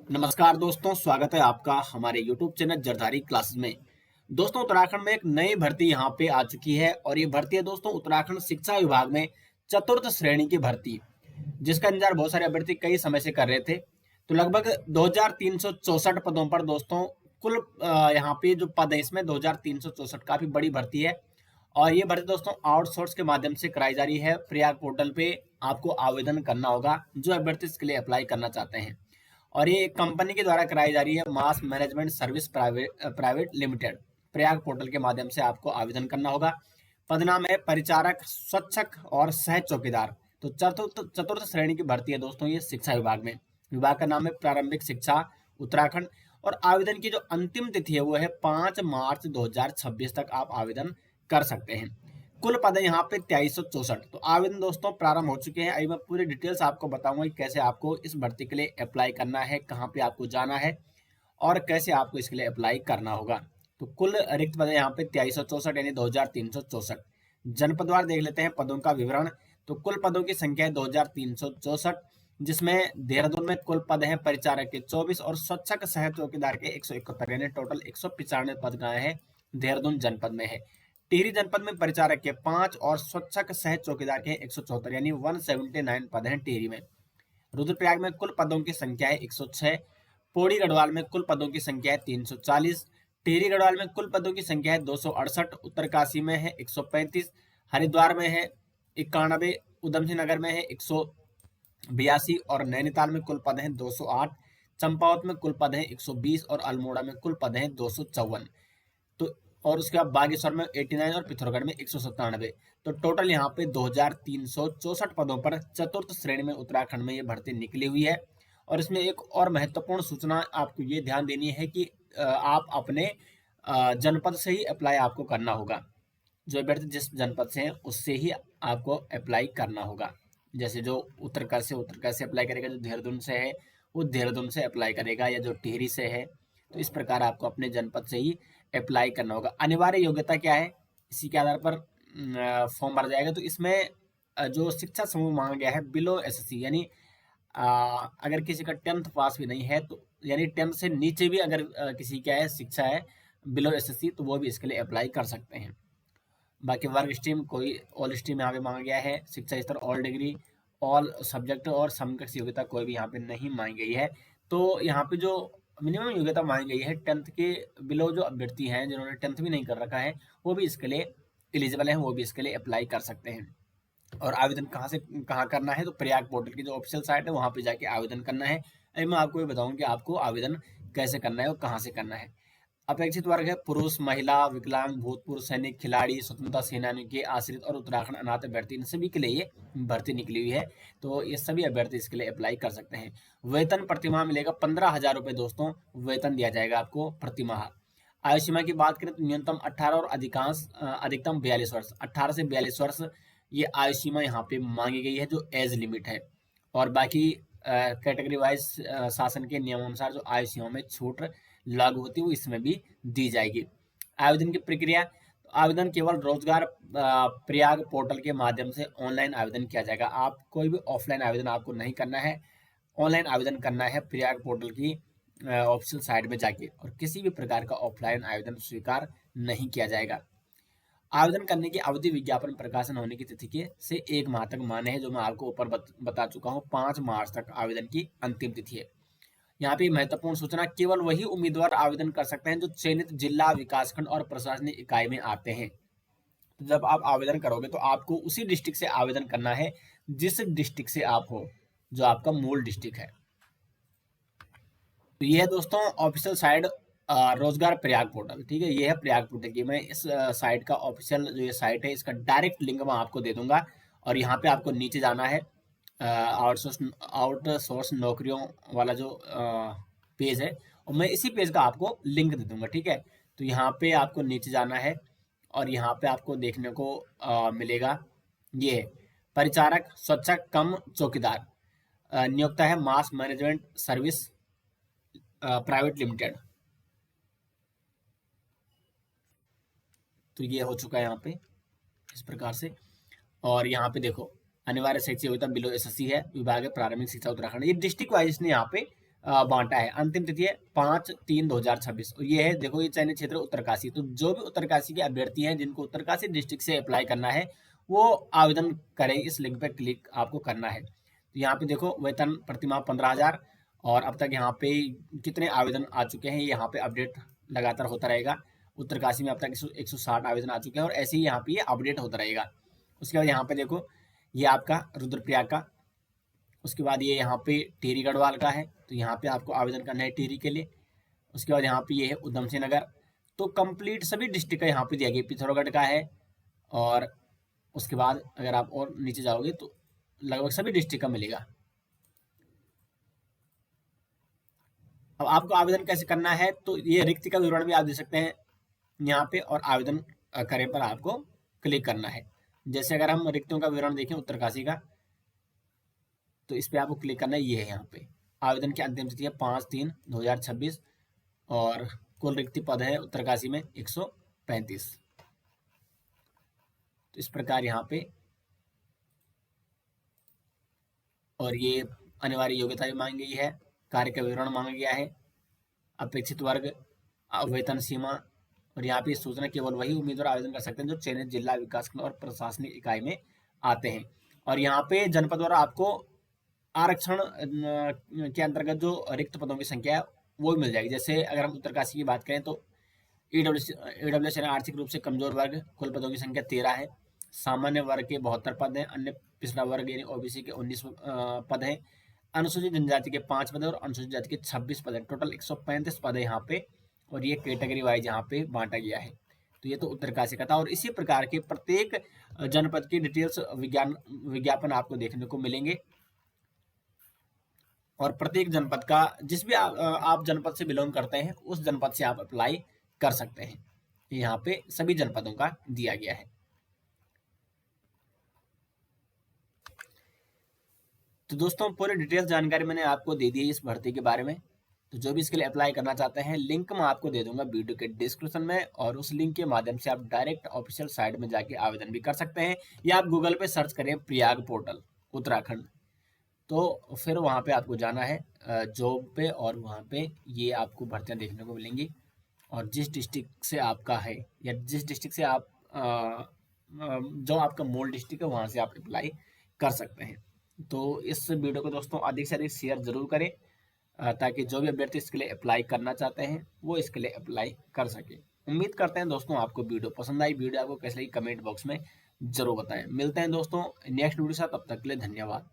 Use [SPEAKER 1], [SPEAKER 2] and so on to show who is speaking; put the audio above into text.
[SPEAKER 1] नमस्कार दोस्तों, स्वागत है आपका हमारे YouTube चैनल जरधारी क्लासेस में। दोस्तों, उत्तराखंड में एक नई भर्ती यहाँ पे आ चुकी है और ये भर्ती है दोस्तों उत्तराखंड शिक्षा विभाग में चतुर्थ श्रेणी की भर्ती, जिसका इंतजार बहुत सारे अभ्यर्थी कई समय से कर रहे थे। तो लगभग 2364 पदों पर दोस्तों कुल यहाँ पे जो पद है इसमें 2364 काफी बड़ी भर्ती है। और ये भर्ती दोस्तों आउटसोर्स के माध्यम से कराई जा रही है। प्रयाग पोर्टल पे आपको आवेदन करना होगा जो अभ्यर्थी इसके लिए अप्लाई करना चाहते हैं। और ये एक कंपनी के द्वारा कराई जा रही है, mass management service private limited. Prayag portal के माध्यम से आपको आवेदन करना होगा। पद नाम है परिचारक, स्वच्छक और सह चौकीदार। तो चतुर्थ चतुर्थ श्रेणी की भर्ती है दोस्तों ये शिक्षा विभाग में। विभाग का नाम है प्रारंभिक शिक्षा उत्तराखंड। और आवेदन की जो अंतिम तिथि है वो है 5 मार्च 2026 तक आप आवेदन कर सकते हैं। कुल पद है यहाँ पे 2364। तो आवेदन दोस्तों प्रारंभ हो चुके हैं। अभी मैं पूरी डिटेल्स आपको बताऊंगा कि कैसे आपको इस भर्ती के लिए अप्लाई करना है, कहाँ पे आपको जाना है और कैसे आपको इसके लिए अप्लाई करना होगा। तो कुल रिक्त पद है यहाँ पे 2364 यानी 2364। जनपदवार देख लेते हैं पदों का विवरण। तो कुल पदों की संख्या है 2364, जिसमें देहरादून में कुल पद हैं परिचारक के 24 और स्वच्छक सह चौकीदार के 171 यानी टोटल 195 पद का है देहरादून जनपद में है। टिहरी जनपद में परिचारक के 5 और स्वच्छक सह चौकीदार के 174 यानी 179 पद हैं टिहरी में। रुद्रप्रयाग में कुल पदों की संख्या है 106। पौड़ी गढ़वाल में कुल पदों की संख्या है 340। टिहरी गढ़वाल में कुल पदों की संख्या है 268। उत्तरकाशी में है 135। हरिद्वार में है 91। उधम सिंह नगर में है 182 और नैनीताल में कुल पद हैं 208। चंपावत में कुल पद हैं 120 और अल्मोड़ा में कुल पद हैं 254। तो और उसके बाद बागेश्वर में 89 और पिथौरागढ़ में 197। तो टोटल यहाँ पे 2364 पदों पर चतुर्थ श्रेणी में उत्तराखंड में ये भर्ती निकली हुई है। और इसमें एक और महत्वपूर्ण सूचना आपको ये ध्यान देनी है कि आप अपने जनपद से ही अप्लाई आपको करना होगा। जो अभ्यर्थी जिस जनपद से हैं उससे ही आपको अप्लाई करना होगा। जैसे जो उत्तरकाशी से अप्लाई करेगा, जो देहरादून से है वो देहरादून से अप्लाई करेगा, या जो टिहरी से है। तो इस प्रकार आपको अपने जनपद से ही अप्लाई करना होगा। अनिवार्य योग्यता क्या है, इसी के आधार पर फॉर्म भरा जाएगा। तो इसमें जो शिक्षा समूह मांगा गया है बिलो एसएससी, यानी अगर किसी का 10th पास भी नहीं है तो यानी 10th से नीचे भी अगर किसी का है शिक्षा है बिलो एसएससी, तो वो भी इसके लिए अप्लाई कर सकते हैं। बाकी वर्ग स्ट्रीम कोई ऑल स्ट्रीम यहाँ पे मांगा गया है। शिक्षा स्तर ऑल डिग्री, ऑल सब्जेक्ट और समकक्ष योग्यता कोई भी यहाँ पे नहीं मांगी गई है। तो यहाँ पे जो मिनिमम योग्यता मांगी गई है 10th के बिलो जो अभ्यर्थी हैं जिन्होंने 10th भी नहीं कर रखा है वो भी इसके लिए एलिजिबल हैं, वो भी इसके लिए अप्लाई कर सकते हैं। और आवेदन कहाँ से कहाँ करना है, तो प्रयाग पोर्टल की जो ऑफिशियल साइट है वहाँ पे जाके आवेदन करना है। अभी मैं आपको ये बताऊँ कि आपको आवेदन कैसे करना है और कहाँ से करना है। अपेक्षित वर्ग है पुरुष, महिला, विकलांग, भूतपूर्व सैनिक, खिलाड़ी, स्वतंत्रता सेनानियों के आश्रित और उत्तराखंड अनाथ अभ्यर्थी, इन सभी के लिए ये भर्ती निकली हुई है। तो ये सभी अभ्यर्थी इसके लिए अप्लाई कर सकते हैं। वेतन प्रतिमाह मिलेगा 15,000 रुपये दोस्तों, वेतन दिया जाएगा आपको प्रतिमाह। आयु सीमा की बात करें तो न्यूनतम 18 और अधिकतम 42 वर्ष, 18 से 42 वर्ष ये आयु सीमा यहाँ पे मांगी गई है जो एज लिमिट है। और बाकी कैटेगरी वाइज शासन के नियमानुसार जो आयु सीमा में छूट लागू होती है वो इसमें भी दी जाएगी। आवेदन की प्रक्रिया, आवेदन केवल रोजगार प्रयाग पोर्टल के माध्यम से ऑनलाइन आवेदन किया जाएगा। आप कोई भी ऑफलाइन आवेदन आपको नहीं करना है, ऑनलाइन आवेदन करना है प्रयाग पोर्टल की ऑफिशियल साइट में जाके, और किसी भी प्रकार का ऑफलाइन आवेदन स्वीकार नहीं किया जाएगा। आवेदन करने की अवधि विज्ञापन प्रकाशन होने की तिथि के से 1 माह तक मान्य है, जो मैं आपको ऊपर बता चुका हूँ। 5 मार्च तक आवेदन की अंतिम तिथि है। यहाँ पे महत्वपूर्ण सूचना, केवल वही उम्मीदवार आवेदन कर सकते हैं जो चयनित जिला, विकासखंड और प्रशासनिक इकाई में आते हैं। तो जब आप आवेदन करोगे तो आपको उसी डिस्ट्रिक्ट से आवेदन करना है जिस डिस्ट्रिक्ट से आप हो, जो आपका मूल डिस्ट्रिक्ट है। तो ये है दोस्तों ऑफिशियल साइट रोजगार प्रयाग पोर्टल। ठीक है, ये है प्रयाग पोर्टल की। मैं इस साइट का ऑफिशियल जो ये साइट है इसका डायरेक्ट लिंक मैं आपको दे दूंगा। और यहाँ पे आपको नीचे जाना है, आउटसोर्स नौकरियों वाला जो पेज है, और मैं इसी पेज का आपको लिंक दे दूंगा। ठीक है, तो यहाँ पे आपको नीचे जाना है और यहाँ पे आपको देखने को मिलेगा ये परिचारक, स्वच्छक कम चौकीदार, नियोक्ता है mass management service private limited. तो ये हो चुका है यहाँ पे इस प्रकार से। और यहाँ पे देखो अनिवार्य शैक्षिक योग्यता बिलो एसएससी है, विभाग है प्रारंभिक शिक्षा उत्तराखंड। ये डिस्ट्रिक्ट वाइज ने यहाँ पे बांटा है। अंतिम तिथि है 5/3/2026 और ये है, देखो ये चयनित क्षेत्र उत्तरकाशी। तो जो भी उत्तरकाशी के अभ्यर्थी हैं जिनको उत्तरकाशी डिस्ट्रिक्ट से अप्लाई करना है वो आवेदन करें, इस लिंक पे क्लिक आपको करना है। तो यहाँ पे देखो वेतन प्रतिमाह 15,000 और अब तक यहाँ पे कितने आवेदन आ चुके हैं यहाँ पे अपडेट लगातार होता रहेगा। उत्तरकाशी में अब तक 160 आवेदन आ चुके हैं और ऐसे ही यहाँ पे ये अपडेट होता रहेगा। उसके बाद यहाँ पे देखो ये आपका रुद्रप्रयाग का, उसके बाद ये यहाँ पे टिहरी गढ़वाल का है, तो यहाँ पे आपको आवेदन करना है टिहरी के लिए। उसके बाद यहाँ पे ये है उधम सिंह नगर। तो कंप्लीट सभी डिस्ट्रिक्ट का यहाँ पे दिया गया, पिथौरागढ़ का है। और उसके बाद अगर आप और नीचे जाओगे तो लगभग सभी डिस्ट्रिक्ट का मिलेगा। अब आपको आवेदन कैसे करना है, तो ये रिक्त का विवरण भी आप दे सकते हैं यहाँ पे, और आवेदन करें पर आपको क्लिक करना है। जैसे अगर हम रिक्तियों का विवरण देखें उत्तरकाशी का, तो इस पे आपको क्लिक करना है। ये है यहाँ पे आवेदन की अंतिम तिथि है 5/3/2026 और कुल रिक्ति पद है उत्तरकाशी में 135। तो इस प्रकार यहाँ पे, और ये अनिवार्य योग्यता भी मांगी गई है, कार्य का विवरण मांगा गया है, अपेक्षित वर्ग, वेतन सीमा, और यहाँ पे सूचना केवल वही उम्मीदवार आवेदन कर सकते हैं जो चयनित जिला विकास खंड और प्रशासनिक इकाई में आते हैं। और यहाँ पे जनपद द्वारा आपको आरक्षण के अंतर्गत जो रिक्त पदों की संख्या है वो भी मिल जाएगी। जैसे अगर हम उत्तरकाशी की बात करें तो ईडब्ल्यूएस यानी आर्थिक रूप से कमजोर वर्ग, कुल पदों की संख्या 13 है। सामान्य वर्ग के 72 पद हैं, अन्य पिछड़ा वर्ग यानी ओबीसी के 19 पद हैं, अनुसूचित जनजाति के 5 पद हैं और अनुसूचित जाति के 26 पद हैं। टोटल 135 पद है यहाँ पे, और ये कैटेगरी वाइज यहाँ पे बांटा गया है। तो ये तो उत्तरकाशी का था, और इसी प्रकार के प्रत्येक जनपद की डिटेल्स विज्ञापन आपको देखने को मिलेंगे। और प्रत्येक जनपद का, जिस भी आप जनपद से बिलोंग करते हैं उस जनपद से आप अप्लाई कर सकते हैं। यहाँ पे सभी जनपदों का दिया गया है। तो दोस्तों पूरी डिटेल्स जानकारी मैंने आपको दे दी है इस भर्ती के बारे में। तो जो भी इसके लिए अप्लाई करना चाहते हैं लिंक मैं आपको दे दूंगा वीडियो के डिस्क्रिप्शन में, और उस लिंक के माध्यम से आप डायरेक्ट ऑफिशियल साइट में जाके आवेदन भी कर सकते हैं, या आप गूगल पे सर्च करें प्रयाग पोर्टल उत्तराखंड, तो फिर वहाँ पे आपको जाना है जॉब पे, और वहाँ पे ये आपको भर्तियाँ देखने को मिलेंगी। और जिस डिस्ट्रिक्ट से आपका है या जिस डिस्ट्रिक्ट से आप जो आपका मूल डिस्ट्रिक्ट है वहाँ से आप अप्लाई कर सकते हैं। तो इस वीडियो को दोस्तों अधिक से अधिक शेयर जरूर करें, ताकि जो भी अभ्यर्थी इसके लिए अप्लाई करना चाहते हैं वो इसके लिए अप्लाई कर सके। उम्मीद करते हैं दोस्तों आपको वीडियो पसंद आई। वीडियो आपको कैसे लगी कमेंट बॉक्स में जरूर बताएं। मिलते हैं दोस्तों नेक्स्ट वीडियो के साथ, तब तक के लिए धन्यवाद।